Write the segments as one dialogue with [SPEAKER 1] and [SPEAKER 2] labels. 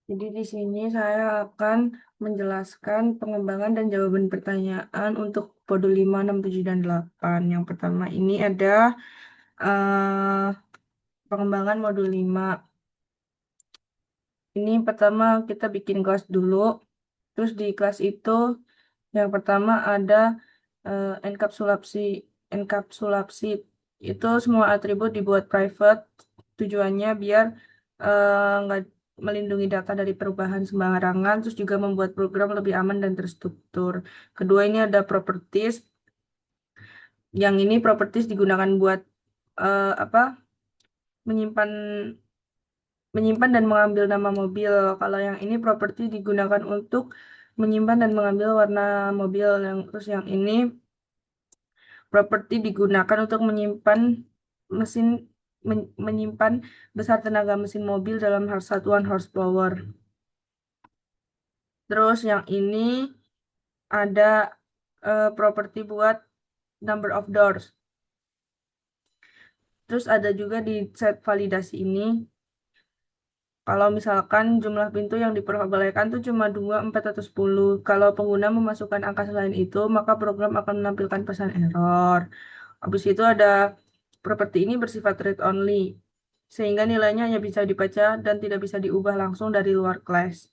[SPEAKER 1] Jadi di sini saya akan menjelaskan pengembangan dan jawaban pertanyaan untuk modul 5, 6, 7, dan 8. Yang pertama ini ada eh, pengembangan modul 5. Ini pertama kita bikin kelas dulu. Terus di kelas itu yang pertama ada enkapsulasi. Enkapsulasi itu semua atribut dibuat private. Tujuannya biar nggak melindungi data dari perubahan sembarangan, terus juga membuat program lebih aman dan terstruktur. Kedua ini ada properties. Yang ini properties digunakan buat apa? Menyimpan menyimpan dan mengambil nama mobil. Kalau yang ini properti digunakan untuk menyimpan dan mengambil warna mobil. Terus yang ini properti digunakan untuk menyimpan mesin menyimpan besar tenaga mesin mobil dalam satuan horsepower. Terus yang ini ada properti buat number of doors. Terus ada juga di set validasi ini, kalau misalkan jumlah pintu yang diperbolehkan tuh cuma 2, 4, atau 10. Kalau pengguna memasukkan angka selain itu, maka program akan menampilkan pesan error. Habis itu ada properti ini bersifat read only, sehingga nilainya hanya bisa dibaca dan tidak bisa diubah langsung dari luar kelas.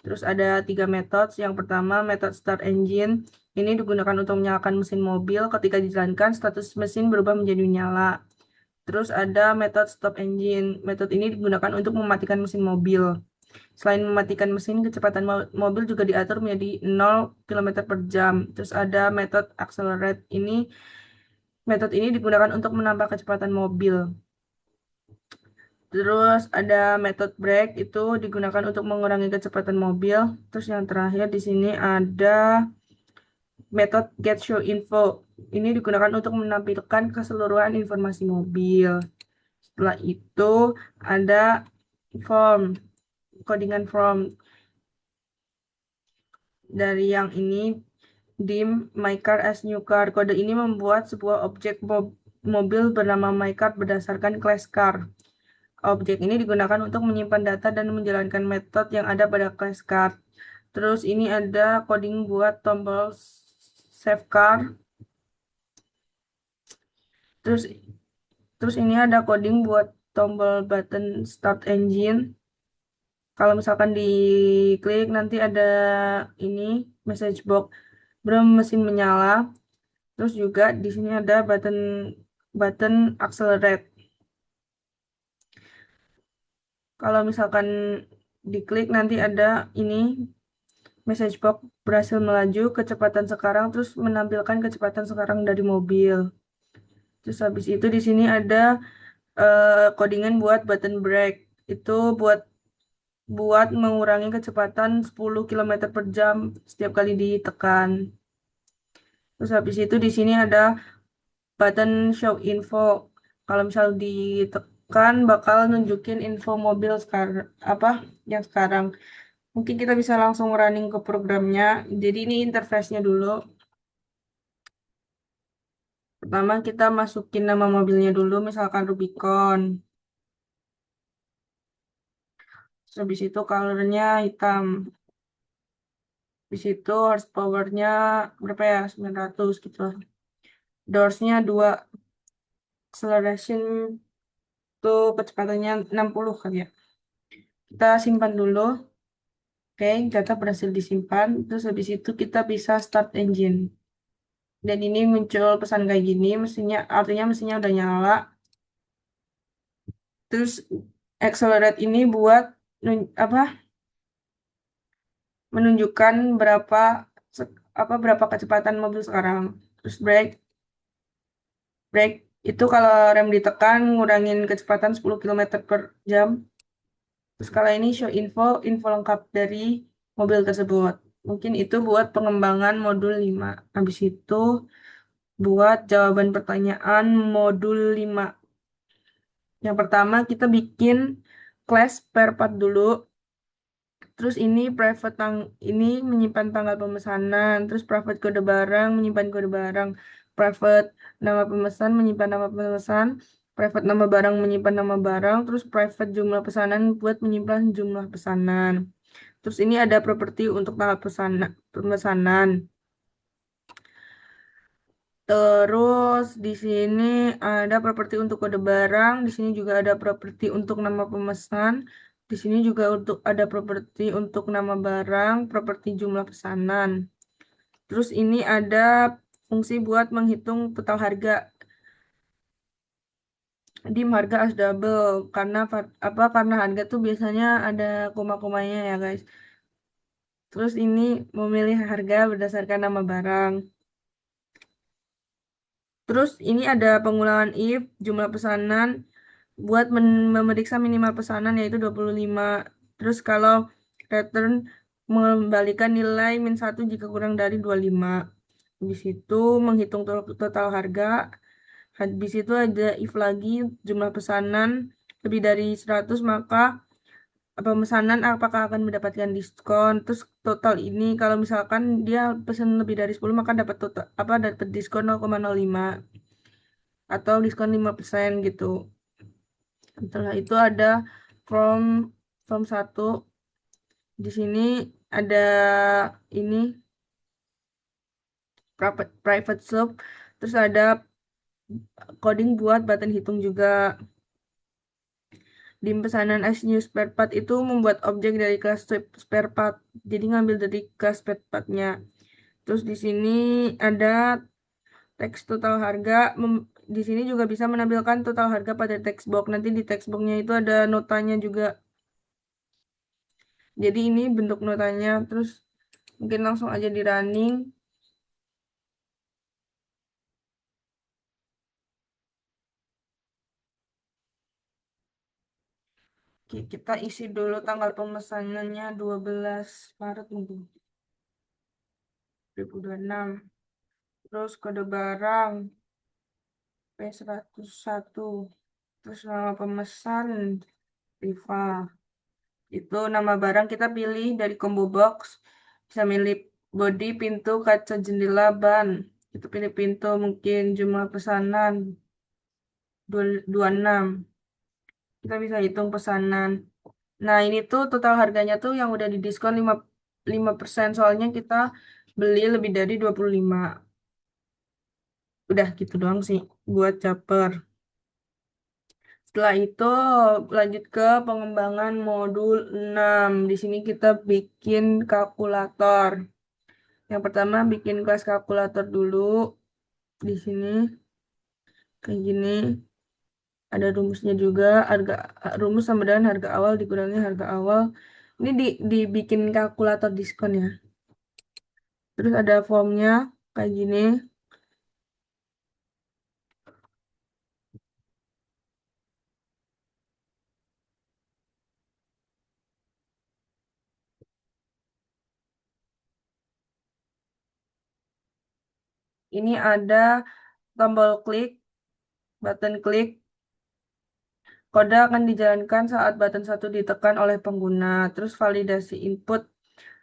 [SPEAKER 1] Terus ada 3 metode. Yang pertama, metode start engine. Ini digunakan untuk menyalakan mesin mobil. Ketika dijalankan, status mesin berubah menjadi nyala. Terus ada metode stop engine. Metode ini digunakan untuk mematikan mesin mobil. Selain mematikan mesin, kecepatan mobil juga diatur menjadi 0 km per jam. Terus ada metode accelerate. Metode ini digunakan untuk menambah kecepatan mobil. Terus ada metode brake, itu digunakan untuk mengurangi kecepatan mobil. Terus yang terakhir di sini ada metode get show info. Ini digunakan untuk menampilkan keseluruhan informasi mobil. Setelah itu ada form, codingan form. Dari yang ini, dim my car as new car. Kode ini membuat sebuah objek mobil bernama my car berdasarkan class car. Objek ini digunakan untuk menyimpan data dan menjalankan metode yang ada pada class car. Terus ini ada coding buat tombol save car. Terus terus ini ada coding buat tombol button start engine. Kalau misalkan diklik nanti ada ini message box belum mesin menyala. Terus juga di sini ada button button accelerate. Kalau misalkan diklik nanti ada ini message box berhasil melaju kecepatan sekarang, terus menampilkan kecepatan sekarang dari mobil. Terus habis itu di sini ada codingan buat button brake. Itu buat buat mengurangi kecepatan 10 km per jam setiap kali ditekan. Terus habis itu di sini ada button show info. Kalau misal ditekan bakal nunjukin info mobil sekarang apa yang sekarang. Mungkin kita bisa langsung running ke programnya. Jadi ini interface-nya dulu. Pertama kita masukin nama mobilnya dulu, misalkan Rubicon. Terus habis itu colornya hitam. Habis itu horsepower-nya berapa ya? 900 gitu. Doorsnya 2. Acceleration tuh kecepatannya 60 kan ya. Kita simpan dulu. Oke, data berhasil disimpan. Terus habis itu kita bisa start engine. Dan ini muncul pesan kayak gini, artinya mesinnya udah nyala. Terus accelerate ini buat apa? Menunjukkan berapa kecepatan mobil sekarang. Terus brake itu kalau rem ditekan ngurangin kecepatan 10 km per jam. Terus kalau ini show info lengkap dari mobil tersebut. Mungkin itu buat pengembangan modul 5. Habis itu buat jawaban pertanyaan modul 5. Yang pertama kita bikin class spare part dulu. Terus ini ini menyimpan tanggal pemesanan. Terus private kode barang menyimpan kode barang. Private nama pemesan menyimpan nama pemesan. Private nama barang menyimpan nama barang. Terus private jumlah pesanan buat menyimpan jumlah pesanan. Terus ini ada properti untuk tanggal pemesanan. Terus di sini ada properti untuk kode barang, di sini juga ada properti untuk nama pemesan, di sini juga untuk ada properti untuk nama barang, properti jumlah pesanan. Terus ini ada fungsi buat menghitung total harga, dim harga as double karena karena harga tuh biasanya ada koma-komanya ya guys. Terus ini memilih harga berdasarkan nama barang. Terus ini ada pengulangan if jumlah pesanan buat memeriksa minimal pesanan yaitu 25. Terus kalau return mengembalikan nilai -1 jika kurang dari 25. Habis itu menghitung total harga. Habis itu ada if lagi jumlah pesanan lebih dari 100 maka pemesanan apakah akan mendapatkan diskon. Terus total ini kalau misalkan dia pesan lebih dari 10 maka dapat total dapat diskon 0,05 atau diskon 5% gitu. Setelah itu ada form form 1. Di sini ada ini private sub. Terus ada coding buat button hitung juga. Di pesanan as new spare part itu membuat objek dari kelas spare part. Jadi ngambil dari kelas spare partnya. Terus di sini ada teks total harga. Di sini juga bisa menampilkan total harga pada text box. Nanti di text boxnya itu ada notanya juga. Jadi ini bentuk notanya. Terus mungkin langsung aja di running. Oke, kita isi dulu tanggal pemesanannya 12 Maret mungkin 2026. Terus kode barang P101. Terus nama pemesan Riva. Itu nama barang kita pilih dari combo box. Bisa milih body, pintu, kaca, jendela, ban. Itu pilih pintu mungkin jumlah pesanan 26. Kita bisa hitung pesanan. Nah, ini tuh total harganya tuh yang udah didiskon 5% soalnya kita beli lebih dari 25. Udah gitu doang sih buat caper. Setelah itu lanjut ke pengembangan modul 6. Di sini kita bikin kalkulator. Yang pertama bikin kelas kalkulator dulu. Di sini kayak gini. Ada rumusnya juga, rumus sama dengan harga awal dikurangi harga awal. Ini dibikin kalkulator diskon ya. Terus ada formnya kayak gini. Ini ada tombol klik, button klik. Kode akan dijalankan saat button 1 ditekan oleh pengguna. Terus validasi input.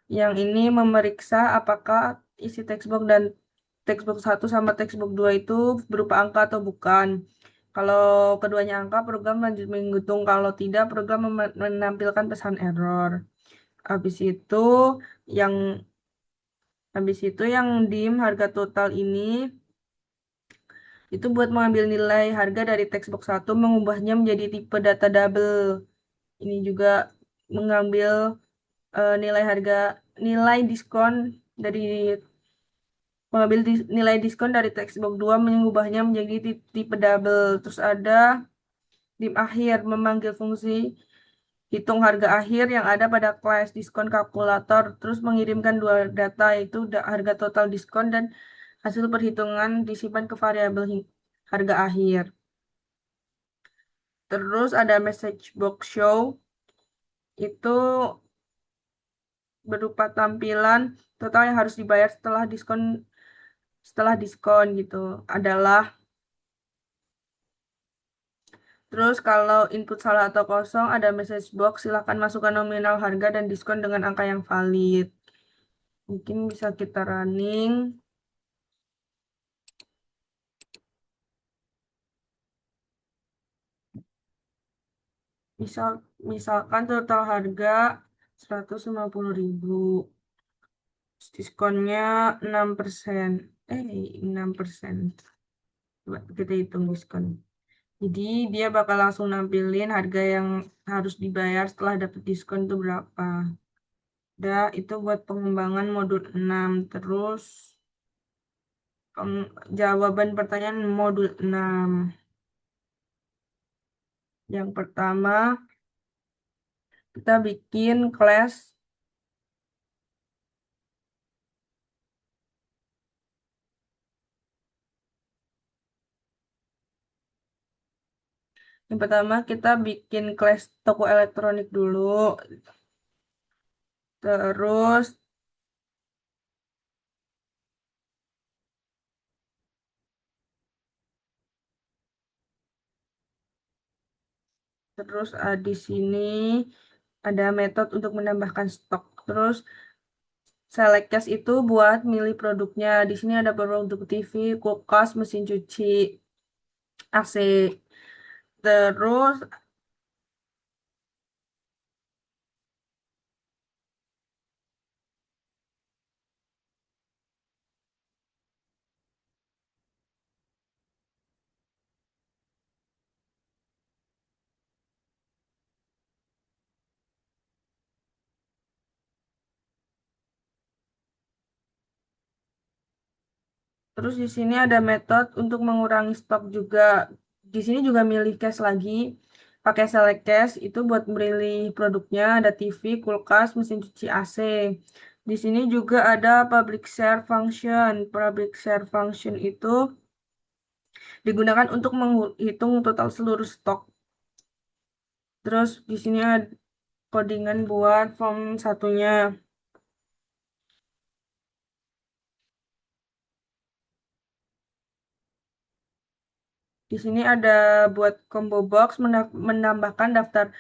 [SPEAKER 1] Yang ini memeriksa apakah isi textbox dan textbox 1 sama textbox 2 itu berupa angka atau bukan. Kalau keduanya angka, program lanjut menghitung. Kalau tidak, program menampilkan pesan error. Habis itu yang yang dim harga total ini itu buat mengambil nilai harga dari textbox 1 mengubahnya menjadi tipe data double. Ini juga mengambil nilai harga nilai diskon dari nilai diskon dari textbox 2 mengubahnya menjadi tipe double. Terus ada dim akhir memanggil fungsi hitung harga akhir yang ada pada kelas diskon kalkulator, terus mengirimkan dua data yaitu harga total diskon dan hasil perhitungan disimpan ke variabel harga akhir. Terus ada message box show, itu berupa tampilan total yang harus dibayar setelah diskon gitu adalah. Terus kalau input salah atau kosong ada message box, silakan masukkan nominal harga dan diskon dengan angka yang valid. Mungkin bisa kita running. Misal, misalkan total harga 150.000. Diskonnya 6%. 6%. Coba kita hitung diskon. Jadi dia bakal langsung nampilin harga yang harus dibayar setelah dapat diskon itu berapa. Itu buat pengembangan modul 6. Terus jawaban pertanyaan modul 6. Yang pertama, kita bikin kelas. Yang pertama, kita bikin kelas toko elektronik dulu. Terus, di sini ada metode untuk menambahkan stok. Terus, select case itu buat milih produknya. Di sini ada produk TV, kulkas, mesin cuci, AC. Terus Terus di sini ada metode untuk mengurangi stok juga. Di sini juga milih cache lagi. Pakai select cache itu buat memilih produknya ada TV, kulkas, mesin cuci AC. Di sini juga ada public share function. Public share function itu digunakan untuk menghitung total seluruh stok. Terus di sini ada codingan buat form satunya. Di sini ada buat combo box menambahkan daftar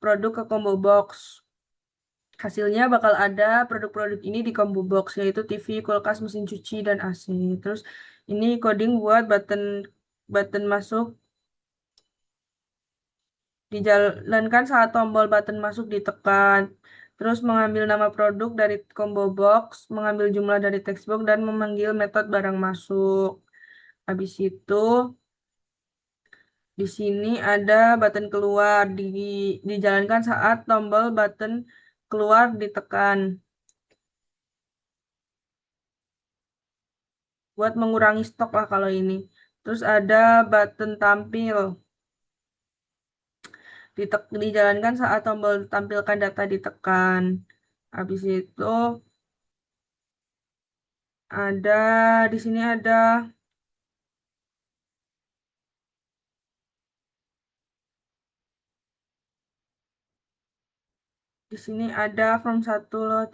[SPEAKER 1] produk ke combo box. Hasilnya bakal ada produk-produk ini di combo box yaitu TV, kulkas, mesin cuci, dan AC. Terus ini coding buat button button masuk dijalankan saat tombol button masuk ditekan. Terus mengambil nama produk dari combo box, mengambil jumlah dari text box, dan memanggil metode barang masuk. Habis itu di sini ada button keluar dijalankan saat tombol button keluar ditekan. Buat mengurangi stok lah kalau ini. Terus ada button tampil. Dijalankan saat tombol tampilkan data ditekan. Habis itu ada di sini ada form satu lot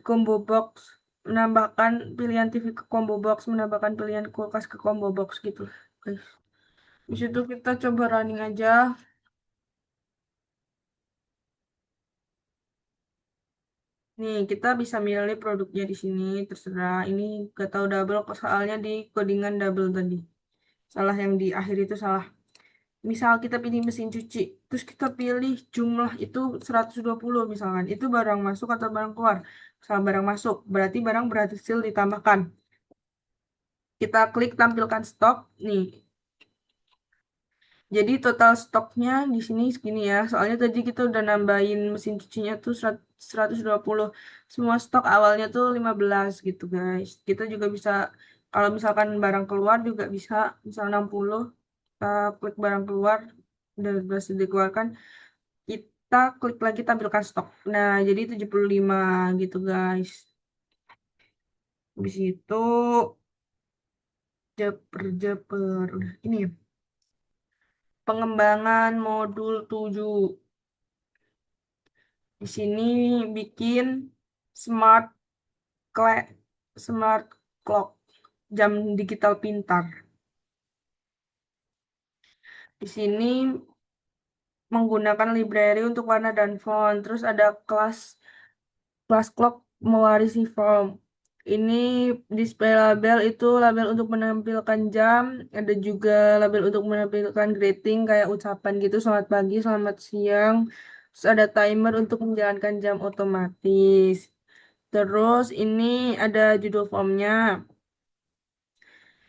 [SPEAKER 1] combo box menambahkan pilihan TV ke combo box, menambahkan pilihan kulkas ke combo box gitu. Guys. Di situ kita coba running aja. Nih, kita bisa milih produknya di sini, terserah. Ini gak tahu double, kok soalnya di codingan double tadi. Salah yang di akhir itu salah. Misal kita pilih mesin cuci, terus kita pilih jumlah itu 120 misalkan. Itu barang masuk atau barang keluar? Misal barang masuk, berarti barang berhasil ditambahkan. Kita klik tampilkan stok. Nih, jadi total stoknya di sini segini ya. Soalnya tadi kita udah nambahin mesin cucinya tuh 120. Semua stok awalnya tuh 15 gitu guys. Kita juga bisa, kalau misalkan barang keluar juga bisa. Misal 60, kita klik barang keluar, udah berhasil dikeluarkan. Kita klik lagi tampilkan stok. Nah, jadi 75 gitu guys. Habis itu jeper. Ini ya, pengembangan modul 7. Di sini bikin smart clock, smart clock, jam digital pintar. Di sini menggunakan library untuk warna dan font. Terus ada kelas kelas clock mewarisi form. Ini display label itu label untuk menampilkan jam, ada juga label untuk menampilkan greeting kayak ucapan gitu, selamat pagi, selamat siang, Terus ada timer untuk menjalankan jam otomatis. Terus ini ada judul formnya.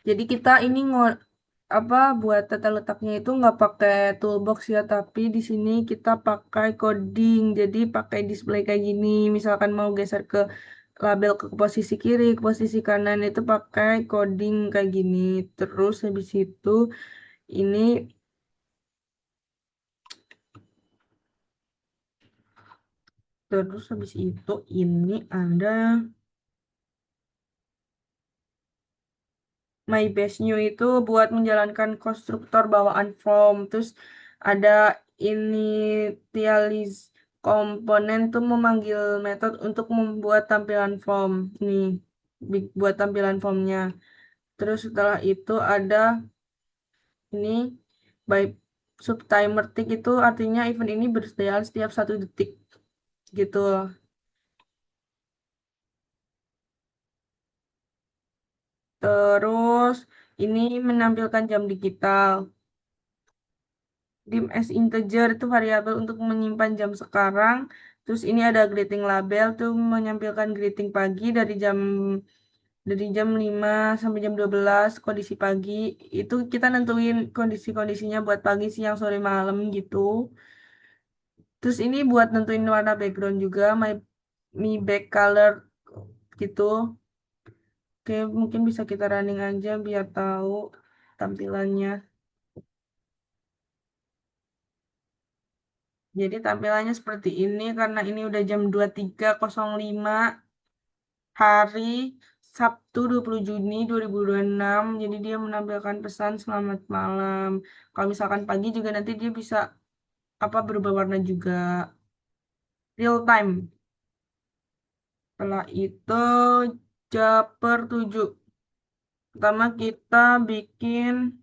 [SPEAKER 1] Jadi kita ini apa buat tata letaknya itu nggak pakai toolbox ya, tapi di sini kita pakai coding. Jadi pakai display kayak gini. Misalkan mau geser ke label ke posisi kiri, ke posisi kanan itu pakai coding kayak gini. Terus habis itu ini terus habis itu ini ada My Best New itu buat menjalankan konstruktor bawaan form. Terus ada initialize komponen tuh memanggil metode untuk membuat tampilan form. Nih, buat tampilan formnya. Terus setelah itu ada ini by subtimer tick itu artinya event ini berjalan setiap 1 detik gitu. Terus ini menampilkan jam digital. Dim as integer itu variabel untuk menyimpan jam sekarang. Terus ini ada greeting label tuh menampilkan greeting pagi dari jam 5 sampai jam 12 kondisi pagi. Itu kita nentuin kondisi-kondisinya buat pagi, siang, sore, malam gitu. Terus ini buat nentuin warna background juga, my back color gitu. Oke, mungkin bisa kita running aja biar tahu tampilannya. Jadi tampilannya seperti ini karena ini udah jam 23.05 hari Sabtu 20 Juni 2026. Jadi dia menampilkan pesan selamat malam. Kalau misalkan pagi juga nanti dia bisa apa berubah warna juga real time. Setelah itu Japer 7. Pertama kita bikin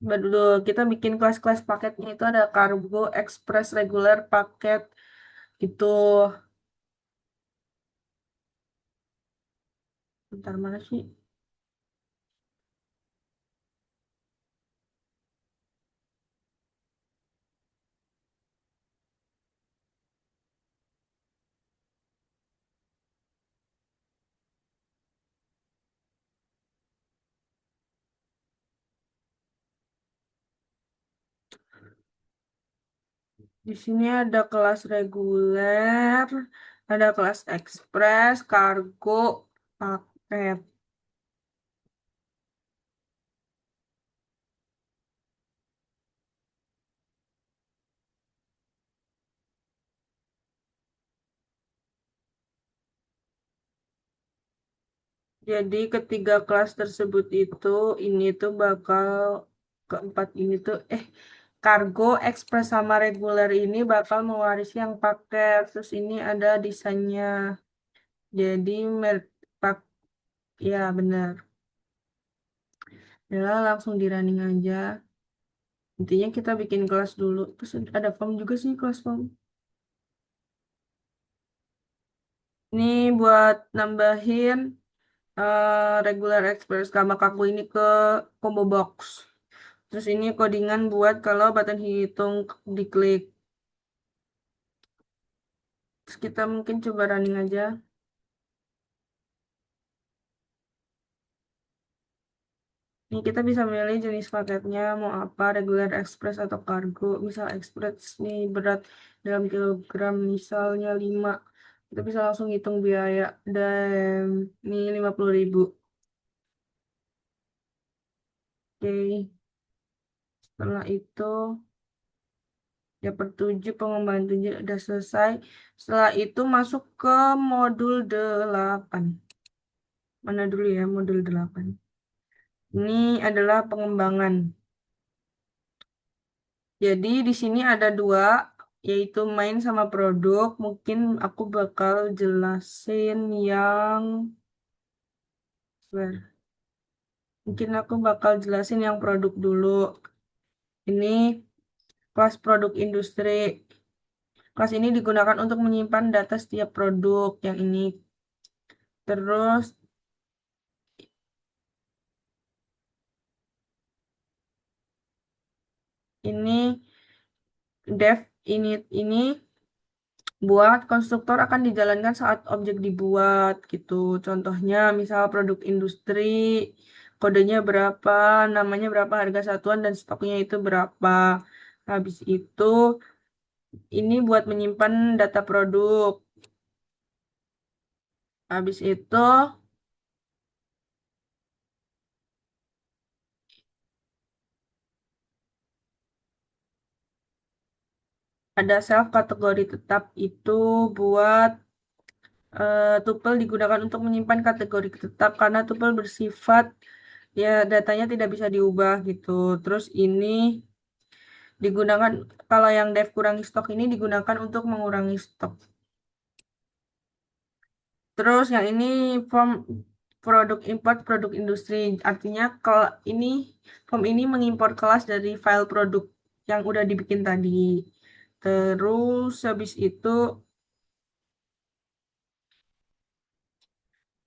[SPEAKER 1] dulu kita bikin kelas-kelas paketnya itu ada kargo, express, reguler, paket itu. Bentar mana sih? Di sini ada kelas reguler, ada kelas ekspres, kargo, paket. Jadi ketiga kelas tersebut itu, ini tuh bakal keempat ini tuh, kargo, ekspres sama reguler ini bakal mewarisi yang paket. Terus ini ada desainnya. Jadi pak, ya benar. Ya langsung di running aja. Intinya kita bikin kelas dulu. Terus ada form juga sih kelas form. Ini buat nambahin regular express sama kaku ini ke combo box. Terus ini codingan buat kalau button hitung diklik. Terus kita mungkin coba running aja. Ini kita bisa milih jenis paketnya mau apa, regular express atau kargo. Misal express nih berat dalam kilogram misalnya 5. Kita bisa langsung hitung biaya dan ini 50.000. Oke, setelah itu ya pertujuh pengembangan 7 udah selesai. Setelah itu masuk ke modul 8. Mana dulu ya modul 8? Ini adalah pengembangan. Jadi di sini ada dua, yaitu main sama produk. Mungkin aku bakal jelasin yang, sebentar. Mungkin aku bakal jelasin yang produk dulu. Ini kelas produk industri. Kelas ini digunakan untuk menyimpan data setiap produk yang ini. Terus ini Dev ini buat konstruktor akan dijalankan saat objek dibuat gitu. Contohnya misal produk industri, kodenya berapa, namanya berapa, harga satuan dan stoknya itu berapa. Habis itu ini buat menyimpan data produk. Habis itu ada self kategori tetap itu buat tuple digunakan untuk menyimpan kategori tetap karena tuple bersifat ya datanya tidak bisa diubah gitu. Terus ini digunakan kalau yang dev kurangi stok ini digunakan untuk mengurangi stok. Terus yang ini form produk import produk industri artinya kalau ini form ini mengimpor kelas dari file produk yang udah dibikin tadi. Terus habis itu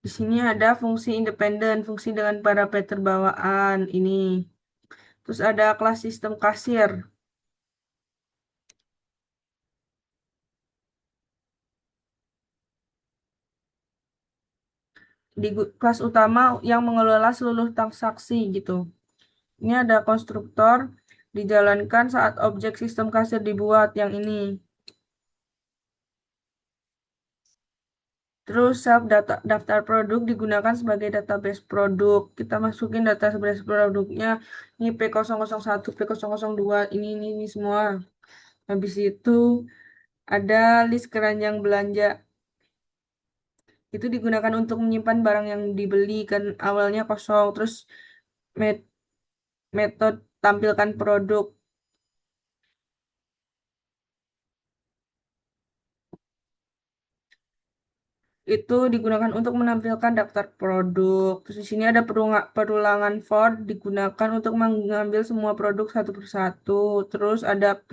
[SPEAKER 1] di sini ada fungsi independen, fungsi dengan parameter bawaan ini. Terus ada kelas sistem kasir. Di kelas utama yang mengelola seluruh transaksi gitu. Ini ada konstruktor dijalankan saat objek sistem kasir dibuat yang ini. Terus self data daftar produk digunakan sebagai database produk. Kita masukin database produknya ini P001, P002, ini semua. Habis itu ada list keranjang belanja. Itu digunakan untuk menyimpan barang yang dibeli kan awalnya kosong. Terus met- metode tampilkan produk itu digunakan untuk menampilkan daftar produk. Terus di sini ada perulangan for digunakan untuk mengambil semua produk satu persatu. Terus ada P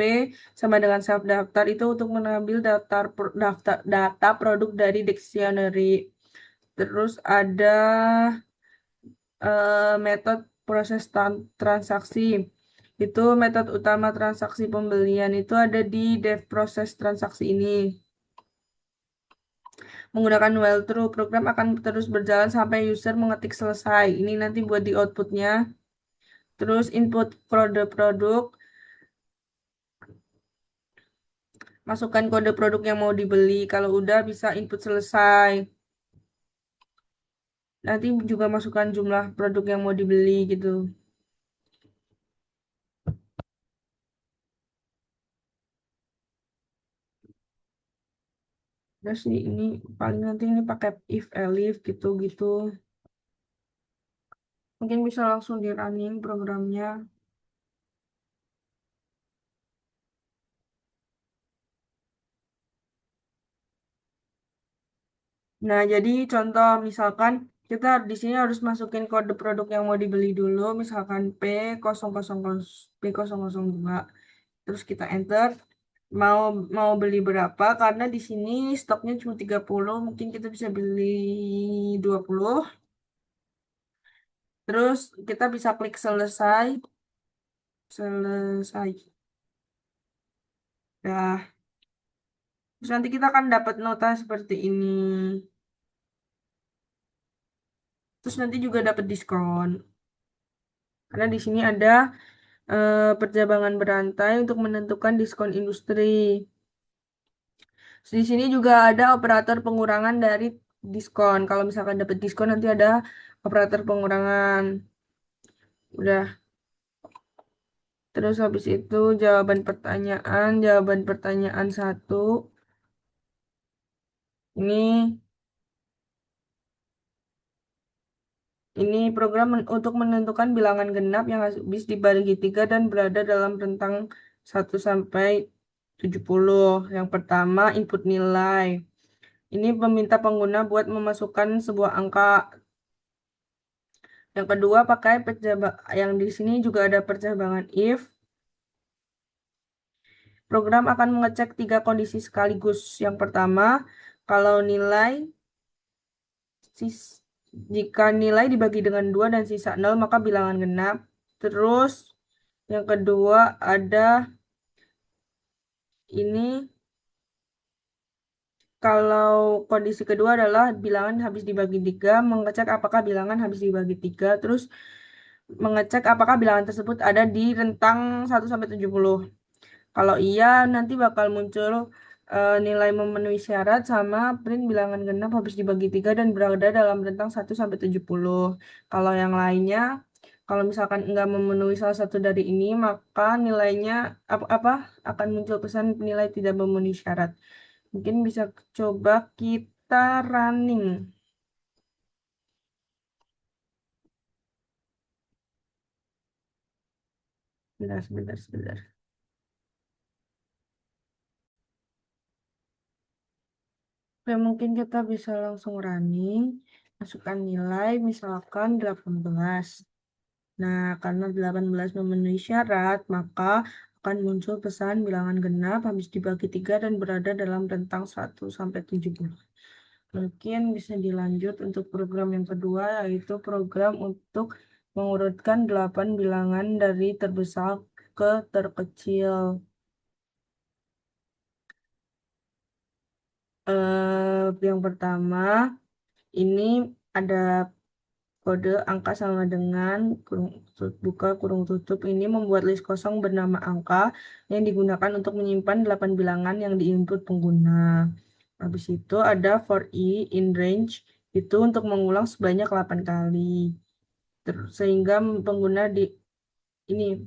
[SPEAKER 1] sama dengan self daftar itu untuk mengambil daftar data produk dari dictionary. Terus ada metode proses transaksi. Itu metode utama transaksi pembelian itu ada di dev proses transaksi ini. Menggunakan while true, program akan terus berjalan sampai user mengetik selesai. Ini nanti buat di outputnya. Terus input kode produk, masukkan kode produk yang mau dibeli. Kalau udah bisa input selesai. Nanti juga masukkan jumlah produk yang mau dibeli gitu. Terus sih ini paling nanti ini pakai if elif gitu-gitu. Mungkin bisa langsung di running programnya. Nah, jadi contoh misalkan kita di sini harus masukin kode produk yang mau dibeli dulu, misalkan P000P002. Terus kita enter mau mau beli berapa karena di sini stoknya cuma 30, mungkin kita bisa beli 20. Terus kita bisa klik selesai, selesai. Nah, terus nanti kita akan dapat nota seperti ini. Terus nanti juga dapat diskon. Karena di sini ada perjabangan berantai untuk menentukan diskon industri. Di sini juga ada operator pengurangan dari diskon. Kalau misalkan dapat diskon nanti ada operator pengurangan. Udah. Terus habis itu jawaban pertanyaan satu. Ini ini program untuk menentukan bilangan genap yang habis dibagi tiga dan berada dalam rentang 1 sampai 70. Yang pertama input nilai. Ini meminta pengguna buat memasukkan sebuah angka. Yang kedua pakai yang di sini juga ada percabangan if. Program akan mengecek tiga kondisi sekaligus. Yang pertama, kalau sis- jika nilai dibagi dengan 2 dan sisa 0 maka bilangan genap. Terus yang kedua ada ini kalau kondisi kedua adalah bilangan habis dibagi tiga, mengecek apakah bilangan habis dibagi tiga, terus mengecek apakah bilangan tersebut ada di rentang 1 sampai 70. Kalau iya, nanti bakal muncul nilai memenuhi syarat sama print bilangan genap habis dibagi tiga dan berada dalam rentang 1 sampai 70. Kalau yang lainnya, kalau misalkan nggak memenuhi salah satu dari ini, maka nilainya apa akan muncul pesan nilai tidak memenuhi syarat. Mungkin bisa coba kita running. Sebentar, sebentar, sebentar. Oke, mungkin kita bisa langsung running. Masukkan nilai, misalkan 18. Nah, karena 18 memenuhi syarat, maka akan muncul pesan bilangan genap habis dibagi tiga dan berada dalam rentang 1 sampai 70. Mungkin bisa dilanjut untuk program yang kedua, yaitu program untuk mengurutkan 8 bilangan dari terbesar ke terkecil. Yang pertama, ini ada kode angka sama dengan buka kurung tutup ini membuat list kosong bernama angka yang digunakan untuk menyimpan 8 bilangan yang diinput pengguna. Habis itu ada for i in range itu untuk mengulang sebanyak 8 kali. Terus sehingga pengguna ini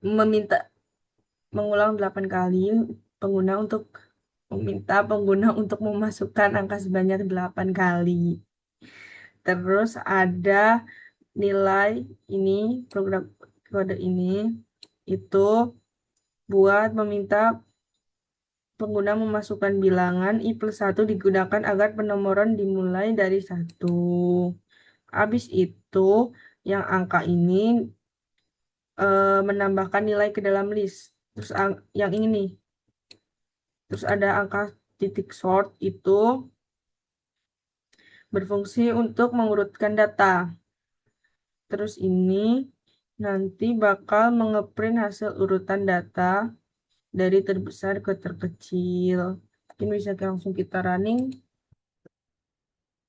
[SPEAKER 1] meminta mengulang 8 kali pengguna untuk meminta pengguna untuk memasukkan angka sebanyak 8 kali. Terus ada nilai ini program kode ini itu buat meminta pengguna memasukkan bilangan i+1 digunakan agar penomoran dimulai dari 1. Habis itu yang angka ini menambahkan nilai ke dalam list. Terus yang ini nih. Terus ada angka titik sort itu berfungsi untuk mengurutkan data. Terus ini nanti bakal mengeprint hasil urutan data dari terbesar ke terkecil. Mungkin bisa langsung kita running.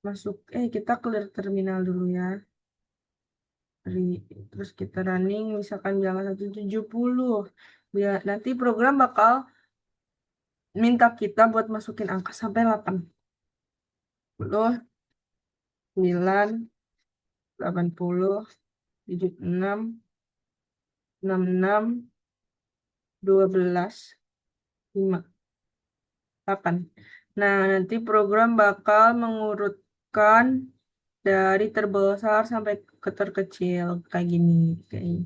[SPEAKER 1] Masuk, kita clear terminal dulu ya. Terus kita running, misalkan bilangan 170. Biar nanti program bakal minta kita buat masukin angka sampai 80, 9, 80, 76, 66, 12, 5, 8. Nah, nanti program bakal mengurutkan dari terbesar sampai ke terkecil kayak gini. Oke,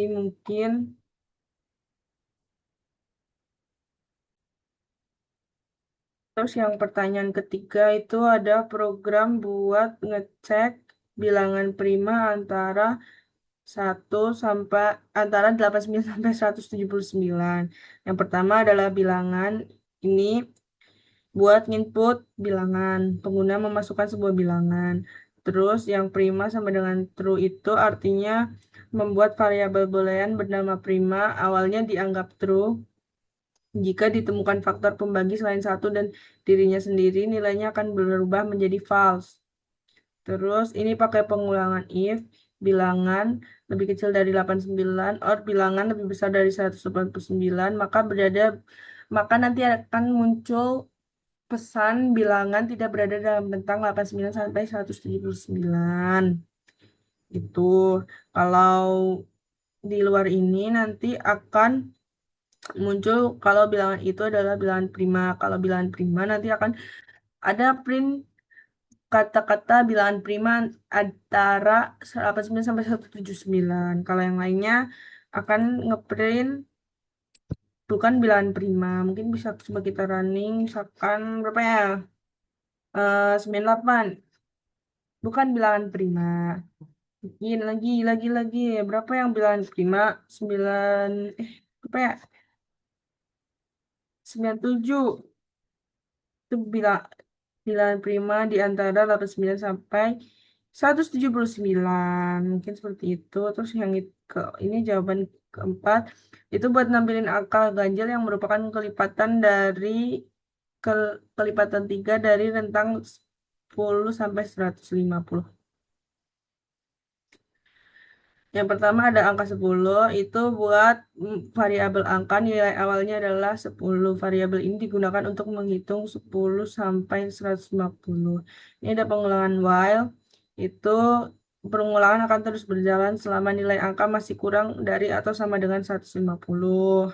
[SPEAKER 1] mungkin terus yang pertanyaan ketiga itu ada program buat ngecek bilangan prima satu sampai antara 89 sampai 179. Yang pertama adalah bilangan ini buat input bilangan, pengguna memasukkan sebuah bilangan. Terus yang prima sama dengan true itu artinya membuat variabel boolean bernama prima awalnya dianggap true jika ditemukan faktor pembagi selain satu dan dirinya sendiri, nilainya akan berubah menjadi false. Terus ini pakai pengulangan if, bilangan lebih kecil dari 89, or bilangan lebih besar dari 189, maka nanti akan muncul pesan bilangan tidak berada dalam rentang 89 sampai 179. Itu kalau di luar ini nanti akan muncul kalau bilangan itu adalah bilangan prima. Kalau bilangan prima nanti akan ada print kata-kata bilangan prima antara 89 sampai 179. Kalau yang lainnya akan ngeprint bukan bilangan prima. Mungkin bisa coba kita running misalkan berapa ya? 98. Bukan bilangan prima. Lagi. Berapa yang bilangan prima? 9 berapa ya? 97. Itu bilangan prima di antara 89 sampai 179. Mungkin seperti itu. Terus yang ini jawaban Keempat, itu buat nampilin angka ganjil yang merupakan kelipatan dari kelipatan 3 dari rentang 10 sampai 150. Yang pertama ada angka 10, itu buat variabel angka nilai awalnya adalah 10. Variabel ini digunakan untuk menghitung 10 sampai 150. Ini ada pengulangan while, itu pengulangan akan terus berjalan selama nilai angka masih kurang dari atau sama dengan 150.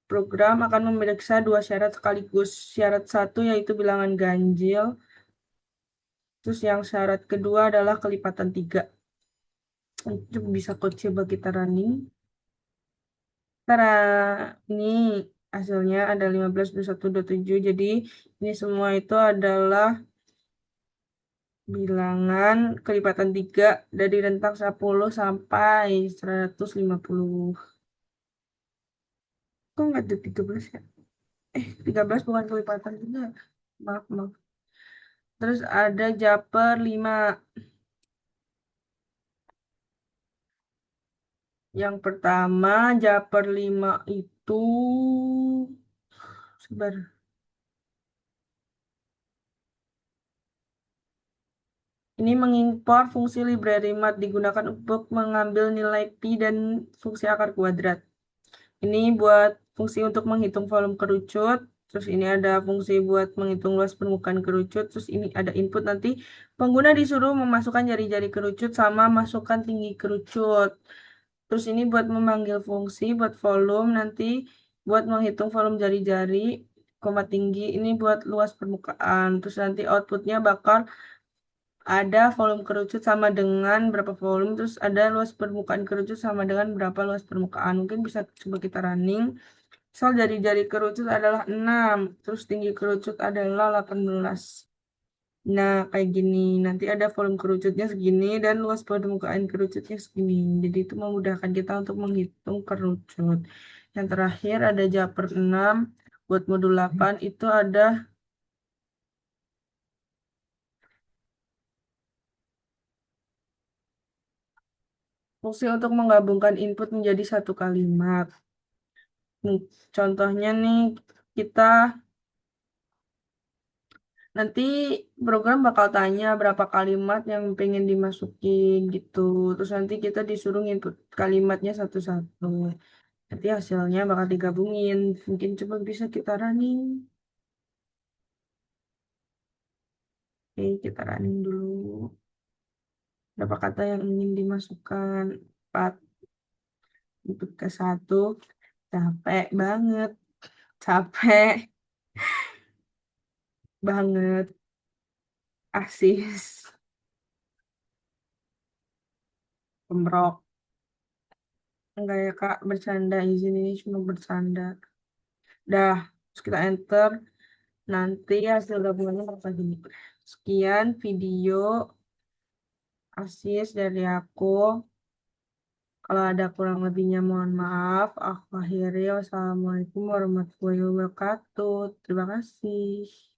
[SPEAKER 1] Program akan memeriksa dua syarat sekaligus. Syarat satu yaitu bilangan ganjil, terus yang syarat kedua adalah kelipatan 3. Bisa kok coba kita running. Tara, ini hasilnya ada 15, 21, 27. Jadi ini semua itu adalah bilangan kelipatan 3 dari rentang 10 sampai 150. Kok nggak ada 13 ya? 13 bukan kelipatan juga. Maaf, maaf. Terus ada Japer 5. Yang pertama, Japer 5 itu sebar. Ini mengimpor fungsi library math digunakan untuk mengambil nilai pi dan fungsi akar kuadrat. Ini buat fungsi untuk menghitung volume kerucut. Terus ini ada fungsi buat menghitung luas permukaan kerucut. Terus ini ada input nanti pengguna disuruh memasukkan jari-jari kerucut sama masukkan tinggi kerucut. Terus ini buat memanggil fungsi, buat volume nanti buat menghitung volume jari-jari, koma tinggi. Ini buat luas permukaan. Terus nanti outputnya bakal ada volume kerucut sama dengan berapa volume, terus ada luas permukaan kerucut sama dengan berapa luas permukaan. Mungkin bisa coba kita running. Misal jari-jari kerucut adalah 6, terus tinggi kerucut adalah 18. Nah, kayak gini. Nanti ada volume kerucutnya segini dan luas permukaan kerucutnya segini. Jadi itu memudahkan kita untuk menghitung kerucut. Yang terakhir ada Japer 6. Buat modul 8 itu ada fungsi untuk menggabungkan input menjadi satu kalimat. Nih, contohnya nih, kita nanti program bakal tanya berapa kalimat yang pengen dimasukin gitu. Terus nanti kita disuruh input kalimatnya satu-satu. Nanti hasilnya bakal digabungin. Mungkin coba bisa kita running. Oke, kita running dulu. Berapa kata yang ingin dimasukkan? 4 input ke 1. Capek banget. Capek banget. Asis. Pemrok. Enggak ya Kak, bercanda. Izin ini cuma bercanda. Dah, terus kita enter. Nanti hasil gabungannya bakal gini. Sekian video Asis dari aku. Kalau ada kurang lebihnya mohon maaf. Aku akhiri. Wassalamualaikum warahmatullahi wabarakatuh. Terima kasih.